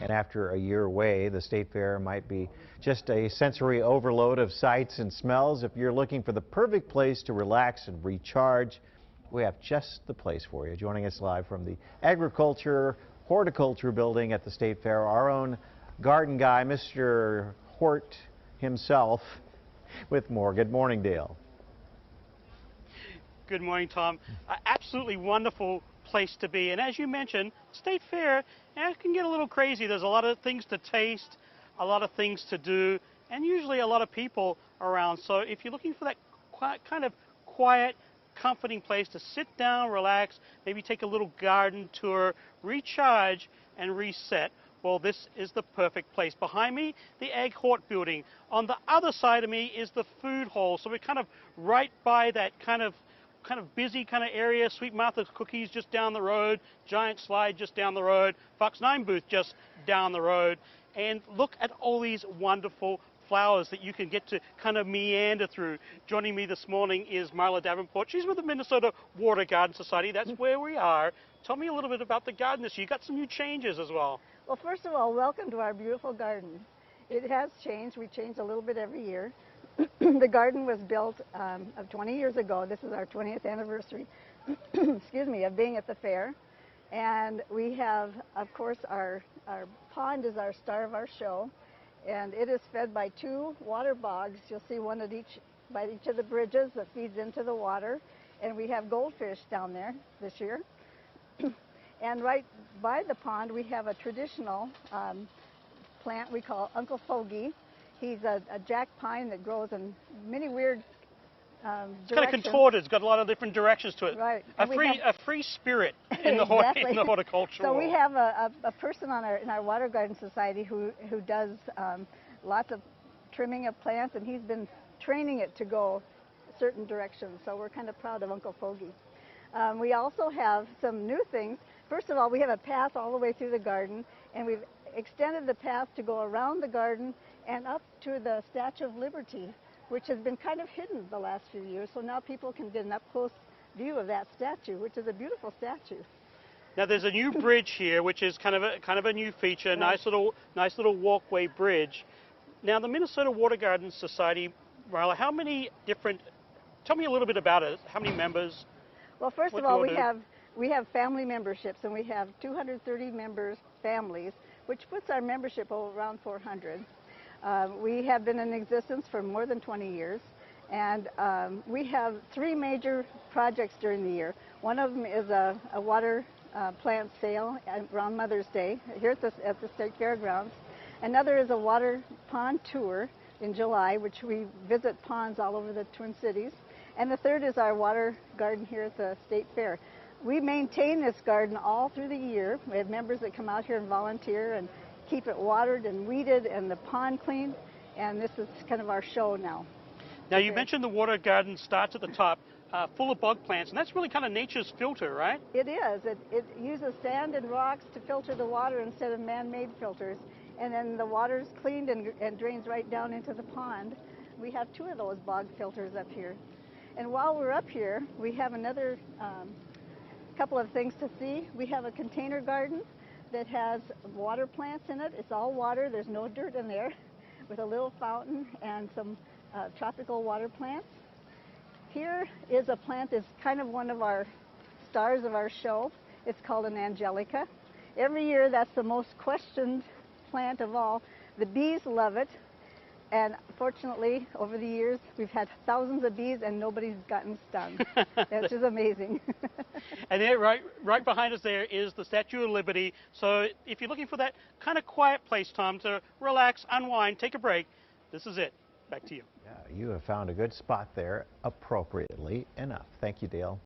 And after a year away, the State Fair might be just a sensory overload of sights and smells. If you're looking for the perfect place to relax and recharge, we have just the place for you. Joining us live from the Agriculture Horticulture Building at the State Fair, our own garden guy, Mr. Hort himself, with more. Good morning, Dale. Good morning, Tom. Absolutely wonderful place to be. And as you mentioned, State Fair, it can get a little crazy. There's a lot of things to taste, a lot of things to do, and usually a lot of people around. So if you're looking for that kind of quiet, comforting place to sit down, relax, maybe take a little garden tour, recharge, and reset, well, this is the perfect place. Behind me, the Ag Hort building. On the other side of me is the food hall. So we're kind of right by that kind of busy kind of area. Sweet Martha's Cookies just down the road, Giant Slide just down the road, Fox 9 booth just down the road. And look at all these wonderful flowers that you can get to kind of meander through. Joining me this morning is Marla Davenport. She's with the Minnesota Water Garden Society. That's where we are. Tell me a little bit about the garden this year. You got some new changes as well. Well, first of all, welcome to our beautiful garden. It has changed. We change a little bit every year. The garden was built 20 years ago. This is our 20th anniversary, excuse me, of being at the fair. And we have, of course, our pond is our star of our show. And it is fed by 2 water bogs. You'll see one at by each of the bridges that feeds into the water. And we have goldfish down there this year. And right by the pond, we have a traditional plant we call Uncle Fogey. He's a jack pine that grows in many weird directions. It's kind of contorted. It's got a lot of different directions to it. Right. A free spirit in the, exactly. in the horticultural So world. we have a person in our Water Garden Society who does lots of trimming of plants, and he's been training it to go certain directions. So we're kind of proud of Uncle Fogey. We also have some new things. First of all, we have a path all the way through the garden, and we've extended the path to go around the garden and up to the Statue of Liberty, which has been kind of hidden the last few years. So now people can get an up-close view of that statue, which is a beautiful statue. Now there's a new bridge here, which is kind of a new feature. Right. Nice little walkway bridge. Now the Minnesota Water Garden Society, Marla, how many different? Tell me a little bit about it. How many members? Well, first of all, we have family memberships, and we have 230 members, families, which puts our membership around 400. We have been in existence for more than 20 years, and we have 3 major projects during the year. One of them is a water plant sale around Mother's Day here at the State Fairgrounds. Another is a water pond tour in July, which we visit ponds all over the Twin Cities. And the third is our water garden here at the State Fair. We maintain this garden all through the year. We have members that come out here and volunteer and keep it watered and weeded and the pond clean. And this is kind of our show now. Now you mentioned the water garden starts at the top, full of bug plants, and that's really kind of nature's filter, right? It is. It uses sand and rocks to filter the water instead of man-made filters. And then the water's cleaned and drains right down into the pond. We have 2 of those bog filters up here. And while we're up here, we have another couple of things to see. We have a container garden that has water plants in it. It's all water. There's no dirt in there, with a little fountain and some tropical water plants. Here is a plant that's kind of one of our stars of our show. It's called an angelica. Every year, that's the most questioned plant of all. The bees love it. And fortunately, over the years, we've had thousands of bees and nobody's gotten stung. That's just amazing. And there, right behind us there is the Statue of Liberty. So if you're looking for that kind of quiet place, Tom, to relax, unwind, take a break, this is it. Back to you. Yeah, you have found a good spot there, appropriately enough. Thank you, Dale.